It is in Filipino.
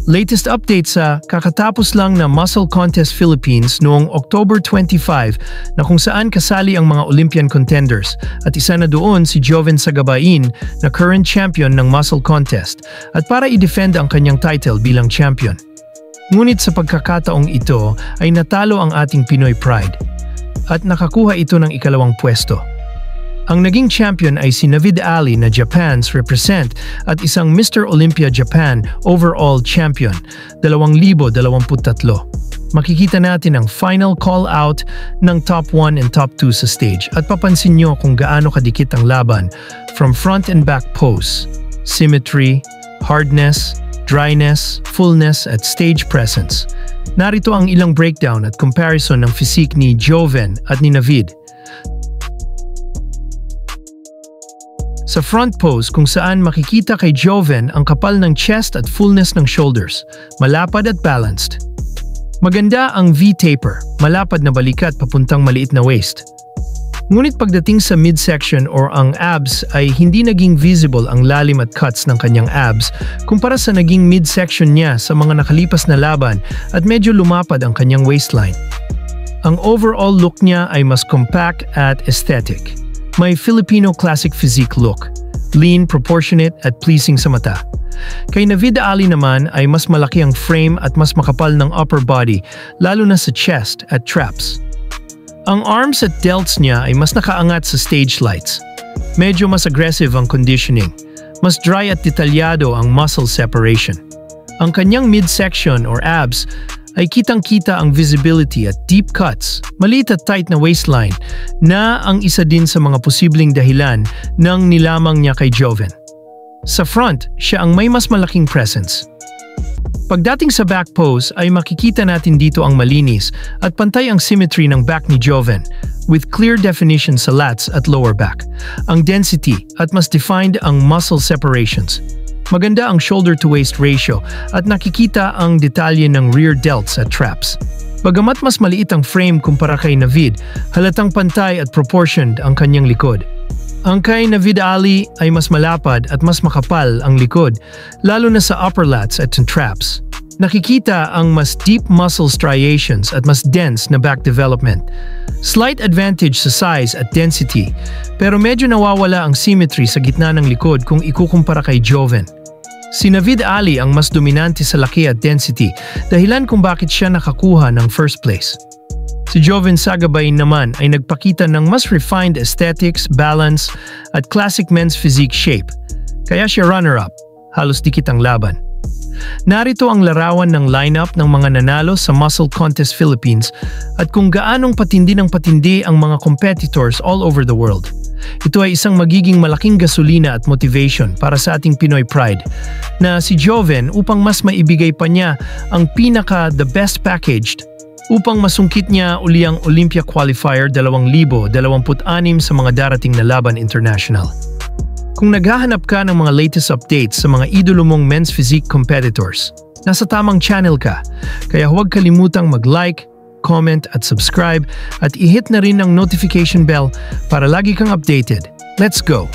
Latest update sa kakatapos lang na Muscle Contest Philippines noong October 25 na kung saan kasali ang mga Olympian contenders at isa na doon si Joven Sagabain na current champion ng Muscle Contest at para i-defend ang kanyang title bilang champion. Ngunit sa pagkakataong ito ay natalo ang ating Pinoy Pride at nakakuha ito ng ikalawang pwesto. Ang naging champion ay si Navid Ali na Japan's represent at isang Mr. Olympia Japan overall champion 2023. Makikita natin ang final call-out ng top 1 and top 2 sa stage at papansin nyo kung gaano kadikit ang laban from front and back pose, symmetry, hardness, dryness, fullness at stage presence. Narito ang ilang breakdown at comparison ng physique ni Joven at ni Navid. Sa front pose kung saan makikita kay Joven ang kapal ng chest at fullness ng shoulders, malapad at balanced. Maganda ang V-taper, malapad na balikat papuntang maliit na waist. Ngunit pagdating sa midsection or ang abs ay hindi naging visible ang lalim at cuts ng kanyang abs kumpara sa naging midsection niya sa mga nakalipas na laban at medyo lumapad ang kanyang waistline. Ang overall look niya ay mas compact at aesthetic. May Filipino classic physique look, lean, proportionate at pleasing sa mata. Kay Navid Ali naman ay mas malaki ang frame at mas makapal ng upper body, lalo na sa chest at traps. Ang arms at delts niya ay mas nakaangat sa stage lights. Medyo mas aggressive ang conditioning, mas dry at detalyado ang muscle separation. Ang kanyang midsection or abs ay kitang-kita ang visibility at deep cuts, maliit at tight na waistline na ang isa din sa mga posibleng dahilan ng nilamang niya kay Joven. Sa front, siya ang may mas malaking presence. Pagdating sa back pose ay makikita natin dito ang malinis at pantay ang symmetry ng back ni Joven with clear definition sa lats at lower back, ang density at mas defined ang muscle separations. Maganda ang shoulder-to-waist ratio at nakikita ang detalye ng rear delts at traps. Bagamat mas maliit ang frame kumpara kay Navid, halatang pantay at proportioned ang kanyang likod. Ang kay Navid Ali ay mas malapad at mas makapal ang likod, lalo na sa upper lats at traps. Nakikita ang mas deep muscle striations at mas dense na back development. Slight advantage sa size at density, pero medyo nawawala ang symmetry sa gitna ng likod kung ikukumpara kay Joven. Si Navid Ali ang mas dominante sa laki at density, dahilan kung bakit siya nakakuha ng first place. Si Joven Sagabain naman ay nagpakita ng mas refined aesthetics, balance, at classic men's physique shape. Kaya siya runner-up, halos dikit ang laban. Narito ang larawan ng lineup ng mga nanalo sa Muscle Contest Philippines at kung gaanong patindi ng patindi ang mga competitors all over the world. Ito ay isang magiging malaking gasolina at motivation para sa ating Pinoy Pride na si Joven upang mas maibigay pa niya ang the best packaged upang masungkit niya uli ang Olympia Qualifier 2026 sa mga darating na laban international. Kung naghahanap ka ng mga latest updates sa mga idolo mong men's physique competitors, nasa tamang channel ka. Kaya huwag kalimutang mag-like, comment at subscribe at i-hit na rin ang notification bell para lagi kang updated. Let's go!